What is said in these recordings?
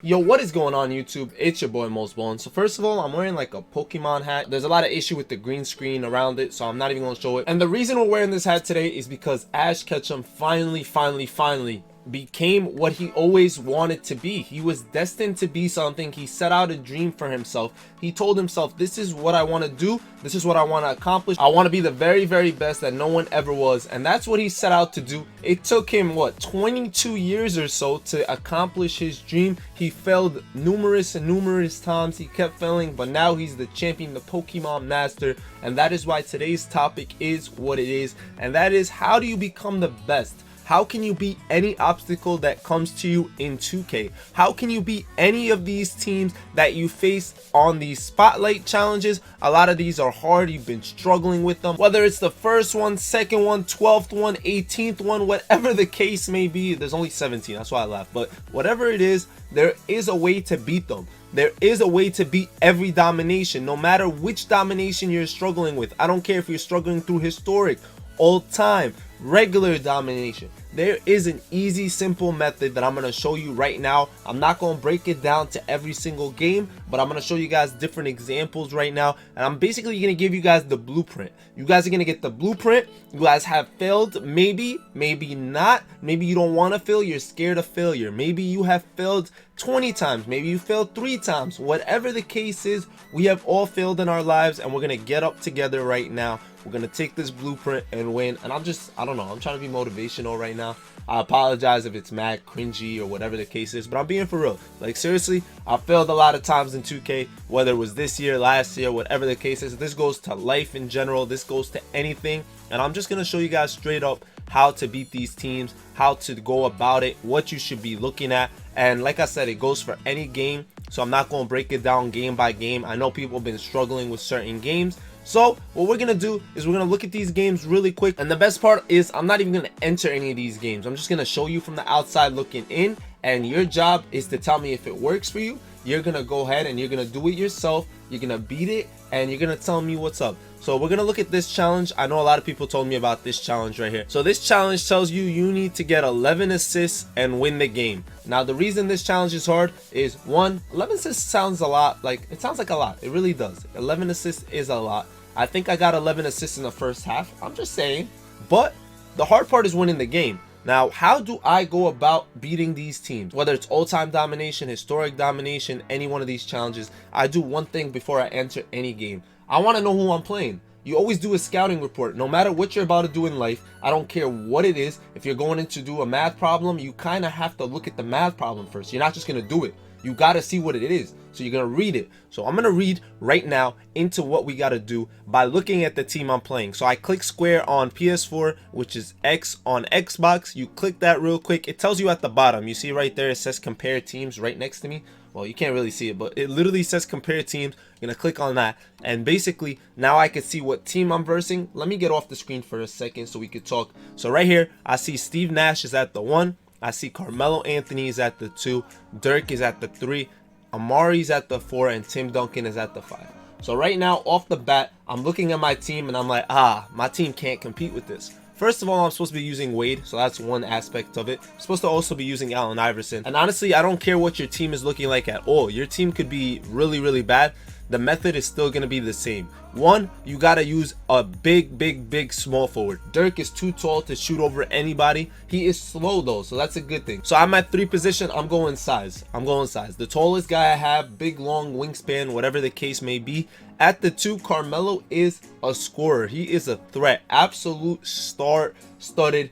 Yo, what is going on YouTube? It's your boy Mosballin. So first of all, I'm wearing like a Pokemon hat. There's a lot of issue with the green screen around it, so I'm not even gonna show it. And the reason we're wearing this hat today is because Ash Ketchum finally became what he always wanted to be. He was destined to be something. He set out a dream for himself. He told himself, this is what I want to do. This is what I want to accomplish. I want to be the very best that no one ever was. And that's what he set out to do. It took him, what, 22 years or so to accomplish his dream. He failed numerous times. He kept failing, but now he's the champion, the Pokemon master. And that is why today's topic is what it is. And that is, how do you become the best? How can you beat any obstacle that comes to you in 2K? How can you beat any of these teams that you face on these spotlight challenges? A lot of these are hard. You've been struggling with them. Whether it's the first one, second one, 12th one, 18th one, whatever the case may be. There's only 17. That's why I laugh. But whatever it is, there is a way to beat them. There is a way to beat every domination, no matter which domination you're struggling with. I don't care if you're struggling through historic, all time, regular domination. There is an easy, simple method that I'm going to show you right now. I'm not going to break it down to every single game, but I'm going to show you guys different examples right now. And I'm basically going to give you guys the blueprint. You guys are going to get the blueprint. You guys have failed, maybe not. Maybe you don't want to fail. You're scared of failure. Maybe you have failed 20 times. Maybe you failed 3 times. Whatever the case is, we have all failed in our lives, and we're going to get up together right now. We're going to take this blueprint and win. And I don't know, I'm trying to be motivational right now. I apologize if it's mad cringy or whatever the case is, but I'm being for real. Like, seriously, I failed a lot of times in 2K, whether it was this year, last year, whatever the case is. This goes to life in general. This goes to anything. And I'm just going to show you guys straight up how to beat these teams, how to go about it, what you should be looking at. And like I said, it goes for any game, so I'm not going to break it down game by game. I know people have been struggling with certain games. So what we're gonna do is we're gonna look at these games really quick, and the best part is I'm not even gonna enter any of these games. I'm just gonna show you from the outside looking in, and your job is to tell me if it works for you. You're gonna go ahead and you're gonna do it yourself. You're gonna beat it, and you're gonna tell me what's up. So we're gonna look at this challenge. I know a lot of people told me about this challenge right here. So this challenge tells you need to get 11 assists and win the game. Now the reason this challenge is hard is, one, 11 assists sounds a lot. Like, it sounds like a lot. It really does. 11 assists is a lot. I think I got 11 assists in the first half. I'm just saying. But the hard part is winning the game. Now, how do I go about beating these teams? Whether it's all-time domination, historic domination, any one of these challenges, I do one thing before I enter any game. I want to know who I'm playing. You always do a scouting report. No matter what you're about to do in life, I don't care what it is. If you're going in to do a math problem, you kind of have to look at the math problem first. You're not just going to do it. You got to see what it is. So you're going to read it. So I'm going to read right now into what we got to do by looking at the team I'm playing. So I click square on PS4, which is X on Xbox. You click that real quick. It tells you at the bottom. You see right there, it says compare teams right next to me. Well, you can't really see it, but it literally says compare teams. I'm going to click on that. And basically, now I can see what team I'm versing. Let me get off the screen for a second so we could talk. So right here, I see Steve Nash is at the 1. I see Carmelo Anthony is at the 2, Dirk is at the 3, Amari's at the 4, and Tim Duncan is at the 5. So right now, off the bat, I'm looking at my team and I'm like, my team can't compete with this. First of all, I'm supposed to be using Wade, so that's one aspect of it. I'm supposed to also be using Allen Iverson. And honestly, I don't care what your team is looking like at all. Your team could be really bad. The method is still going to be the same. One, you got to use a big small forward. Dirk is too tall to shoot over anybody. He is slow though, so that's a good thing. So I'm at 3 position. I'm going size. The tallest guy I have, big long wingspan, whatever the case may be. At the 2, Carmelo is a scorer. He is a threat. Absolute star-studded,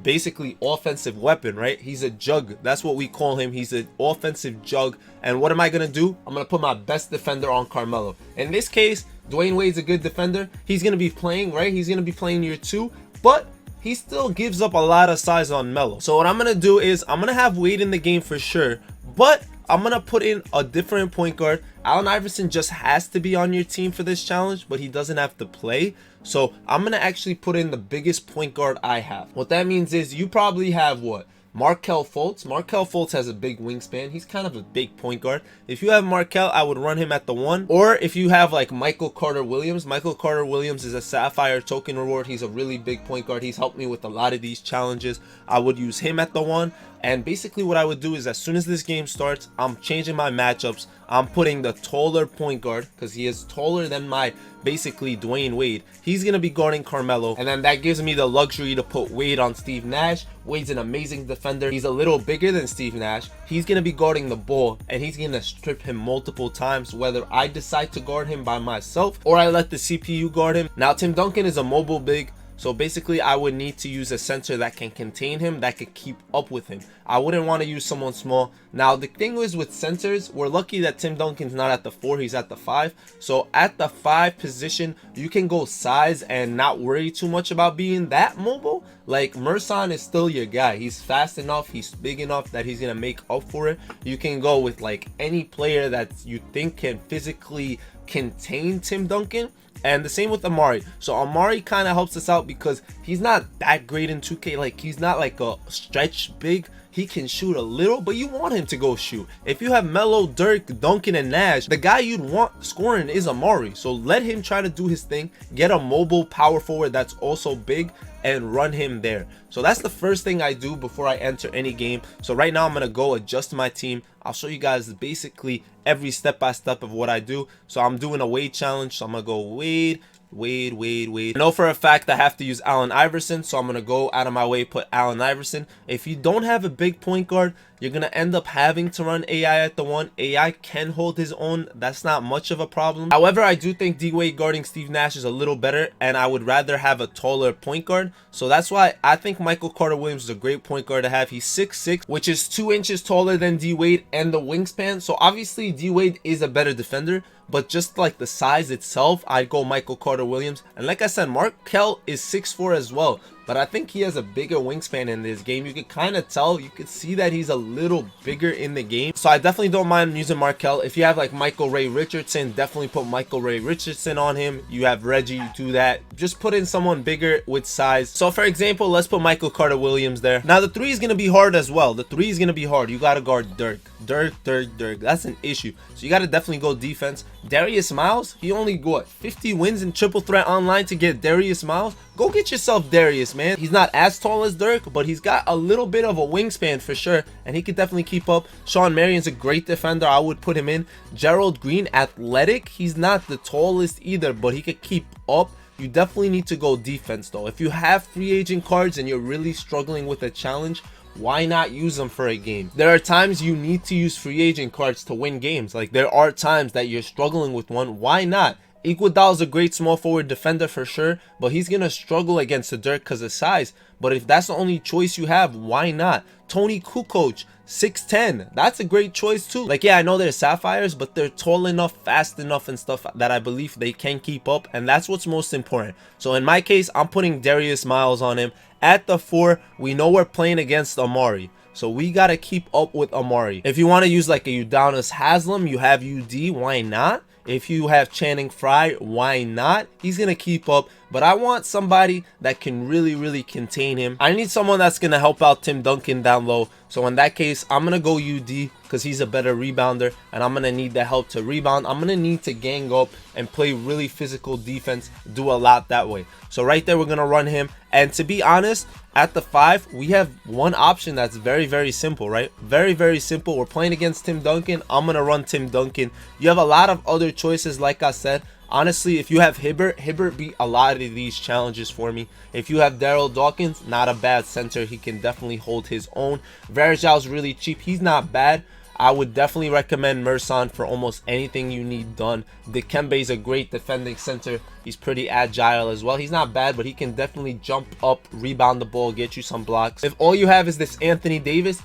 basically offensive weapon, right? He's a jug. That's what we call him. He's an offensive jug. And what am I gonna do? I'm gonna put my best defender on Carmelo. In this case, Dwayne Wade's a good defender. He's gonna be playing, right? He's gonna be playing year 2, but he still gives up a lot of size on Melo. So what I'm gonna do is I'm gonna have Wade in the game for sure, but I'm gonna put in a different point guard. Allen Iverson just has to be on your team for this challenge, but he doesn't have to play. So I'm gonna actually put in the biggest point guard I have. What that means is you probably have what? Markelle Fultz. Markelle Fultz has a big wingspan. He's kind of a big point guard. If you have Markelle, I would run him at the 1. Or if you have like Michael Carter Williams. Michael Carter Williams is a Sapphire token reward. He's a really big point guard. He's helped me with a lot of these challenges. I would use him at the 1. And basically what I would do is as soon as this game starts, I'm changing my matchups. I'm putting the taller point guard because he is taller than my basically Dwayne Wade. He's going to be guarding Carmelo, and then that gives me the luxury to put Wade on Steve Nash. Wade's an amazing defender. He's a little bigger than Steve Nash. He's going to be guarding the ball, and he's going to strip him multiple times, whether I decide to guard him by myself or I let the CPU guard him. Now Tim Duncan is a mobile big, so basically I would need to use a center that can contain him, that could keep up with him. I wouldn't want to use someone small. Now the thing is with centers, we're lucky that Tim Duncan's not at the 4, he's at the 5. So at the 5 position, you can go size and not worry too much about being that mobile. Like Merson is still your guy. He's fast enough, he's big enough that he's gonna make up for it. You can go with like any player that you think can physically contain Tim Duncan. And the same with Amari. So Amari kind of helps us out because he's not that great in 2K. Like he's not like a stretch big. He can shoot a little, but you want him to go shoot. If you have Melo, Dirk, Duncan, and Nash, the guy you'd want scoring is Amari. So let him try to do his thing. Get a mobile power forward that's also big and run him there. So that's the first thing I do before I enter any game. So right now I'm gonna go adjust my team. I'll show you guys basically every step by step of what I do. So I'm doing a Wade challenge, so I'm gonna go Wade. I know for a fact I have to use Allen Iverson, so I'm gonna go out of my way, put Allen Iverson. If you don't have a big point guard, you're gonna end up having to run AI at the 1. AI can hold his own, that's not much of a problem. However, I do think D-Wade guarding Steve Nash is a little better, and I would rather have a taller point guard. So that's why I think Michael Carter-Williams is a great point guard to have. He's 6'6", which is 2 inches taller than D-Wade and the wingspan. So obviously D-Wade is a better defender, but just like the size itself, I'd go Michael Carter-Williams. And like I said, Markelle is 6'4" as well, but I think he has a bigger wingspan in this game. You could kind of tell, you could see that he's a little bigger in the game. So I definitely don't mind using Markelle. If you have like Michael Ray Richardson, definitely put Michael Ray Richardson on him. You have Reggie, do that. Just put in someone bigger with size. So for example, let's put Michael Carter-Williams there. Now the 3 is going to be hard as well. The 3 is going to be hard. You got to guard Dirk. That's an issue. So you got to definitely go defense. Darius Miles, he only got 50 wins in triple threat online to get Darius Miles. Go get yourself Darius, man. He's not as tall as Dirk, but he's got a little bit of a wingspan for sure, and he could definitely keep up. Sean Marion's a great defender. I would put him in. Gerald Green, athletic. He's not the tallest either, but he could keep up. You definitely need to go defense though. If you have free agent cards and you're really struggling with a challenge, why not use them for a game? There are times you need to use free agent cards to win games. Like there are times that you're struggling with one. Why not? Iguodala is a great small forward defender for sure, but he's gonna struggle against the Dirk because of size. But if that's the only choice you have, why not? Tony Kukoc, 6'10", that's a great choice too. Like yeah, I know they're sapphires, but they're tall enough, fast enough and stuff that I believe they can keep up, and that's what's most important. So in my case, I'm putting Darius Miles on him. At the 4, we know we're playing against Amari, so we got to keep up with Amari. If you want to use like a Udonis Haslem, you have UD, why not? If you have Channing Frye, why not? He's going to keep up, but I want somebody that can really contain him. I need someone that's going to help out Tim Duncan down low. So in that case, I'm going to go UD because he's a better rebounder, and I'm going to need the help to rebound. I'm going to need to gang up and play really physical defense, do a lot that way. So right there, we're going to run him. And to be honest, at the 5, we have one option that's very simple, right? Very simple. We're playing against Tim Duncan. I'm going to run Tim Duncan. You have a lot of other choices, like I said. Honestly, if you have Hibbert beat a lot of these challenges for me. If you have Daryl Dawkins, not a bad center. He can definitely hold his own. Varejão's really cheap. He's not bad. I would definitely recommend Merson for almost anything you need done. Dikembe is a great defending center. He's pretty agile as well. He's not bad, but he can definitely jump up, rebound the ball, get you some blocks. If all you have is this Anthony Davis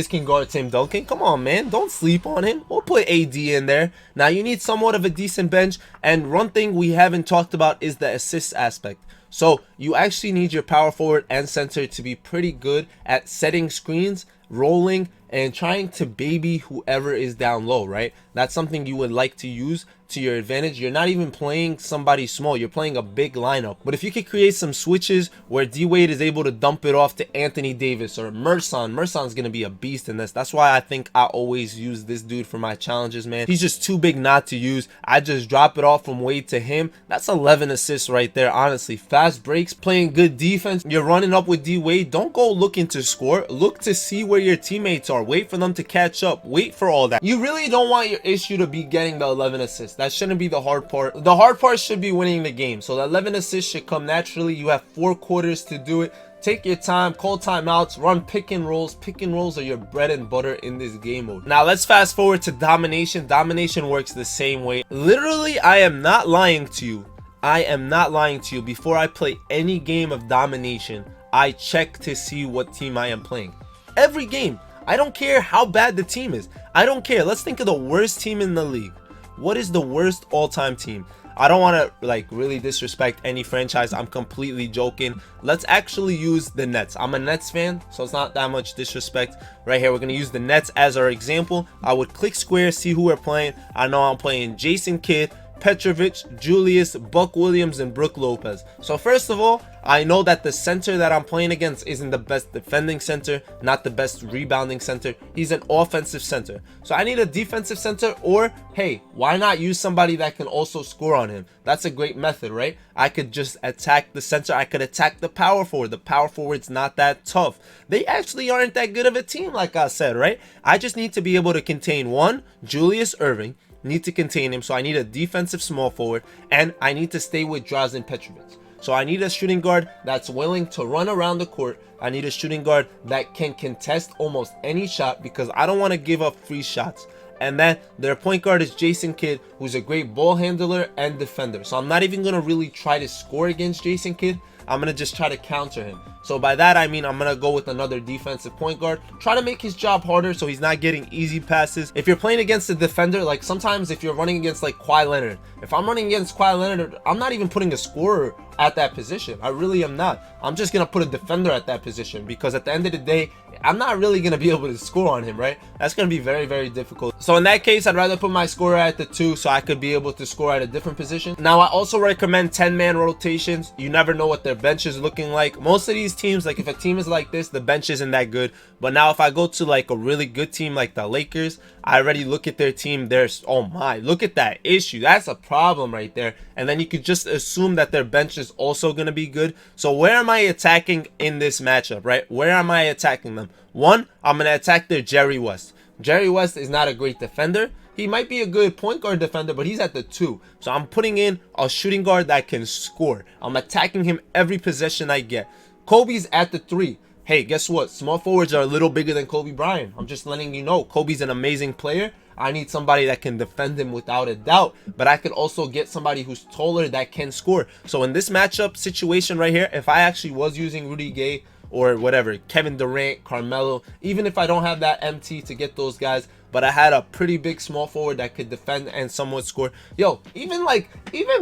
can guard Tim Duncan. Come on, man. Don't sleep on him. We'll put AD in there. Now, you need somewhat of a decent bench. And one thing we haven't talked about is the assist aspect. So you actually need your power forward and center to be pretty good at setting screens, rolling, and trying to baby whoever is down low, right? That's something you would like to use to your advantage. You're not even playing somebody small, you're playing a big lineup. But if you could create some switches where D-Wade is able to dump it off to Anthony Davis or Merson's gonna be a beast in this. That's why I think I always use this dude for my challenges, man. He's just too big not to use. I just drop it off from Wade to him. That's 11 assists right there, honestly. Fast breaks, playing good defense. You're running up with D-Wade. Don't go looking to score. Look to see where your teammates are. Wait for them to catch up. Wait for all that. You really don't want your issue to be getting the 11 assists. That shouldn't be the hard part. The hard part should be winning the game. So the 11 assists should come naturally. You have 4 quarters to do it. Take your time, call timeouts, run pick and rolls. Pick and rolls are your bread and butter in this game mode. Now let's fast forward to domination. Domination works the same way. Literally, I am not lying to you. I am not lying to you. Before I play any game of domination, I check to see what team I am playing. Every game. I don't care how bad the team is. I don't care. Let's think of the worst team in the league. What is the worst all-time team? I don't want to like really disrespect any franchise. I'm completely joking. Let's actually use the Nets. I'm a Nets fan, so it's not that much disrespect. Right here, we're going to use the Nets as our example. I would click square, see who we're playing. I know I'm playing Jason Kidd, Petrovic, Julius, Buck Williams, and Brook Lopez. So first of all, I know that the center that I'm playing against isn't the best defending center, not the best rebounding center. He's an offensive center. So I need a defensive center, or hey, why not use somebody that can also score on him? That's a great method, right? I could just attack the center. I could attack the power forward. The power forward's not that tough. They actually aren't that good of a team, like I said, right? I just need to be able to contain one, Julius Erving. Need to contain him, so I need a defensive small forward, and I need to stay with Drazen Petrovic. So I need a shooting guard that's willing to run around the court. I need a shooting guard that can contest almost any shot, because I don't want to give up free shots. And then their point guard is Jason Kidd, who's a great ball handler and defender. So I'm not even going to really try to score against Jason Kidd. I'm going to just try to counter him. So by that, I mean I'm going to go with another defensive point guard. Try to make his job harder so he's not getting easy passes. If you're playing against a defender, like sometimes if you're running against like Kawhi Leonard, if I'm running against Kawhi Leonard, I'm not even putting a scorer at that position. I really am not. I'm just going to put a defender at that position, because at the end of the day, I'm not really going to be able to score on him, right? That's going to be very, very difficult. So in that case, I'd rather put my scorer at the 2 so I could be able to score at a different position. Now, I also recommend 10-man rotations. You never know what their bench is looking like. Most of these teams, like if a team is like this, the bench isn't that good. But now if I go to like a really good team like the Lakers, I already look at their team. There's, oh my, look at that issue. That's a problem right there. And then you could just assume that their bench is also going to be good. So where am I attacking in this matchup, right? Where am I attacking them? One, I'm going to attack their Jerry West. Jerry West is not a great defender. He might be a good point guard defender, but he's at the 2. So I'm putting in a shooting guard that can score. I'm attacking him every possession I get. Kobe's at the 3. Hey, guess what? Small forwards are a little bigger than Kobe Bryant. I'm just letting you know. Kobe's an amazing player. I need somebody that can defend him without a doubt, but I could also get somebody who's taller that can score. So in this matchup situation right here, if I actually was using Rudy Gay or whatever, Kevin Durant, Carmelo, even if I don't have that MT to get those guys, but I had a pretty big small forward that could defend and somewhat score. Yo, even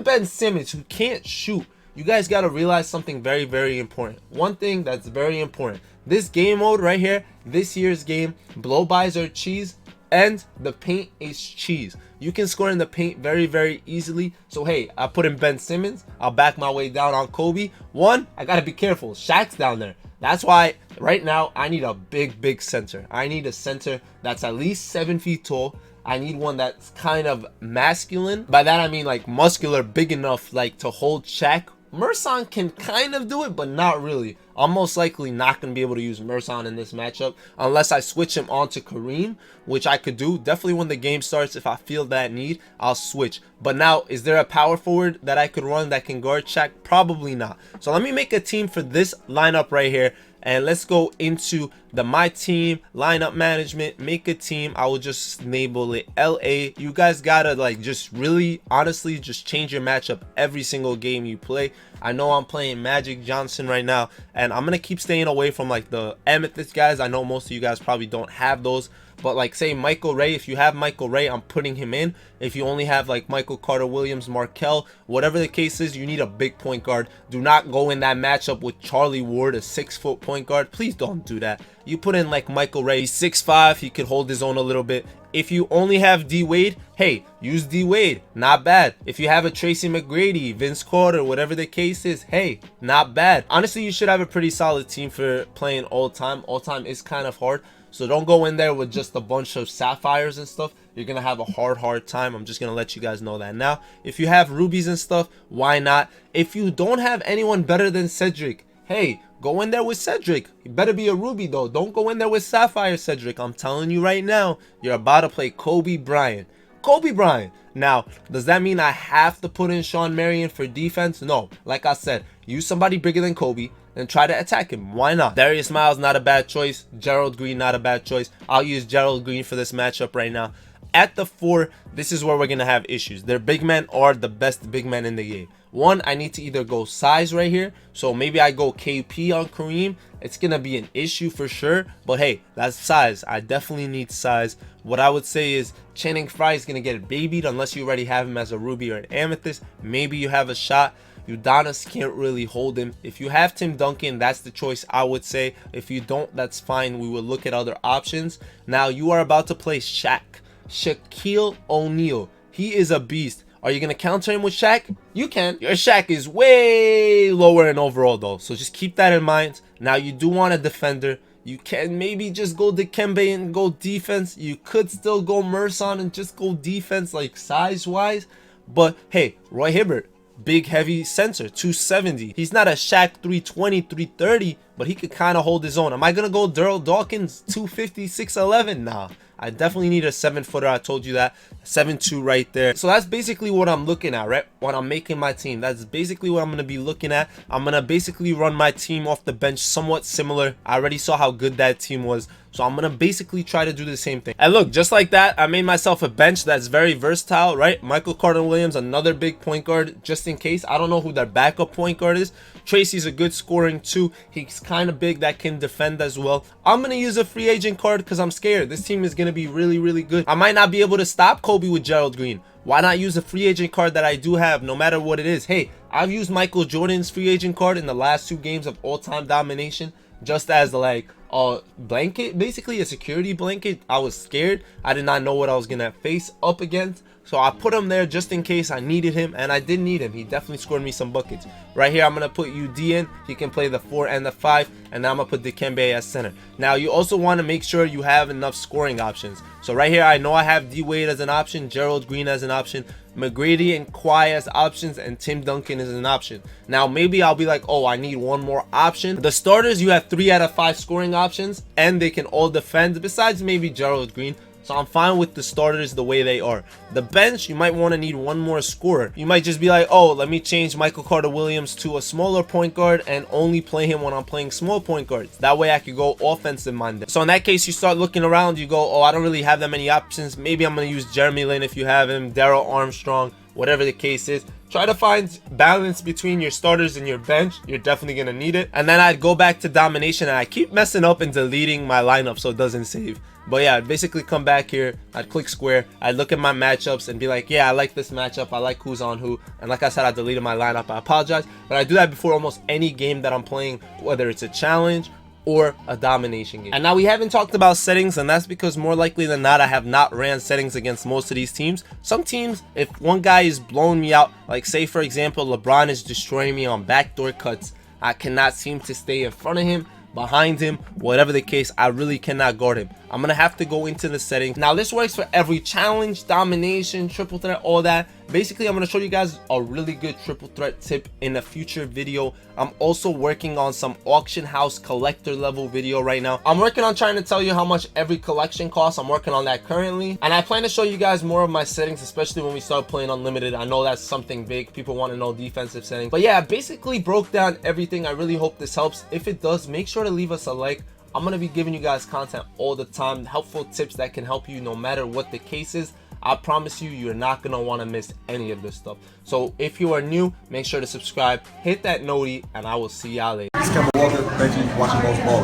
Ben Simmons, who can't shoot, you guys got to realize something very, very important. One thing that's very important. This game mode right here, this year's game, blow-bys are cheese and the paint is cheese. You can score in the paint very, very easily. So, hey, I put in Ben Simmons. I'll back my way down on Kobe. One, I got to be careful. Shaq's down there. That's why right now I need a big, big center. I need a center that's at least 7 feet tall. I need one that's kind of masculine. By that, I mean like muscular, big enough like to hold Shaq. Merson can kind of do it, but not really. I'm most likely not going to be able to use Merson in this matchup unless I switch him on to Kareem, which I could do. Definitely when the game starts, if I feel that need, I'll switch. But now, is there a power forward that I could run that can guard Shaq? Probably not. So let me make a team for this lineup right here. And let's go into the My Team lineup management. Make a team. I will just label it LA. You guys gotta like just really honestly just change your matchup every single game you play. I know I'm playing Magic Johnson right now, and I'm gonna keep staying away from like the amethyst guys. I know most of you guys probably don't have those, But like say Michael Ray, if you have Michael Ray, I'm putting him in. If you only have like Michael Carter Williams, Markelle, whatever the case is, you need a big point guard. Do not go in that matchup with Charlie Ward, a 6-foot point guard. Please don't do that. You put in like Michael Ray. He's 6'5", he could hold his own a little bit. If you only have D Wade, hey, use D Wade, not bad. If you have a Tracy McGrady, Vince Carter, whatever the case is, hey, not bad. Honestly, you should have a pretty solid team for playing all time. All time is kind of hard, so don't go in there with just a bunch of sapphires and stuff. You're gonna have a hard time. I'm just gonna let you guys know that now. If you have rubies and stuff, why not? If you don't have anyone better than Cedric, hey, go in there with Cedric. You better be a ruby though. Don't go in there with sapphire Cedric. I'm telling you right now, you're about to play Kobe Bryant. Kobe Bryant. Now, does that mean I have to put in Sean Marion for defense? No. Like I said, use somebody bigger than Kobe and try to attack him. Why not? Darius Miles, not a bad choice. Gerald Green, not a bad choice. I'll use Gerald Green for this matchup right now. At the 4, this is where we're going to have issues. Their big men are the best big men in the game. One, I need to either go size right here. So maybe I go KP on Kareem. It's going to be an issue for sure. But hey, that's size. I definitely need size. What I would say is Channing Frye is going to get babied unless you already have him as a ruby or an amethyst. Maybe you have a shot. Udonis can't really hold him. If you have Tim Duncan, that's the choice I would say. If you don't, that's fine. We will look at other options. Now you are about to play Shaq. Shaquille O'Neal. He is a beast. Are you going to counter him with Shaq? You can. Your Shaq is way lower in overall though. So just keep that in mind. Now you do want a defender. You can maybe just go Dikembe and go defense. You could still go Merson and just go defense like size wise. But hey, Roy Hibbert. Big heavy center, 270. He's not a Shaq 320, 330, but he could kind of hold his own. Am I going to go Daryl Dawkins 250, 6'11"? Nah. I definitely need a 7-footer. I told you that. 7'2" right there. So that's basically what I'm looking at, right? When I'm making my team. That's basically what I'm going to be looking at. I'm going to basically run my team off the bench somewhat similar. I already saw how good that team was. So I'm going to basically try to do the same thing. And look, just like that, I made myself a bench that's very versatile, right? Michael Carter Williams, another big point guard, just in case. I don't know who their backup point guard is. Tracy's a good scoring too. He's kind of big that can defend as well. I'm going to use a free agent card because I'm scared. This team is going to be really good. I might not be able to stop Kobe with Gerald Green. Why not use a free agent card that I do have no matter what it is? Hey, I've used Michael Jordan's free agent card in the last 2 games of all-time domination just as like a blanket, basically a security blanket. I was scared. I did not know what I was gonna face up against, so I put him there just in case I needed him, and I did need him. He definitely scored me some buckets. Right here, I'm gonna put UD in. He can play the 4 and the 5, and then I'm gonna put Dikembe as center. Now you also want to make sure you have enough scoring options. So right here, I know I have D Wade as an option, Gerald Green as an option, McGrady and Kawhi as options, and Tim Duncan is an option. Now maybe I'll be like, oh, I need one more option. The starters, you have 3 out of 5 scoring options, and they can all defend besides maybe Gerald Green. So I'm fine with the starters the way they are. The bench, you might want to need one more scorer. You might just be like, oh, let me change Michael Carter Williams to a smaller point guard and only play him when I'm playing small point guards. That way I could go offensive minded. So in that case, you start looking around, you go, oh, I don't really have that many options. Maybe I'm going to use Jeremy Lin if you have him, Darrell Armstrong, whatever the case is. Try to find balance between your starters and your bench. You're definitely going to need it. And then I'd go back to domination, and I keep messing up and deleting my lineup so it doesn't save. But yeah, I'd basically come back here, I'd click square, I'd look at my matchups and be like, yeah, I like this matchup, I like who's on who. And like I said, I deleted my lineup. I apologize, but I do that before almost any game that I'm playing, whether it's a challenge or a domination game. And now we haven't talked about settings, and that's because more likely than not, I have not ran settings against most of these teams. Some teams, if one guy is blowing me out, like say for example, LeBron is destroying me on backdoor cuts, I cannot seem to stay in front of him, behind him, whatever the case, I really cannot guard him. I'm gonna have to go into the settings. Now this works for every challenge, domination, triple threat, all that. Basically, I'm gonna show you guys a really good triple threat tip in a future video. I'm also working on some auction house collector level video right now. I'm working on trying to tell you how much every collection costs. I'm working on that currently, and I plan to show you guys more of my settings, especially when we start playing unlimited. I know that's something big. People want to know defensive settings, but yeah, I basically broke down everything. I really hope this helps. If it does, make sure to leave us a like. I'm going to be giving you guys content all the time, helpful tips that can help you no matter what the case is. I promise you, you're not going to want to miss any of this stuff. So if you are new, make sure to subscribe, hit that noti, and I will see y'all later. Thank you for watching Mosballin.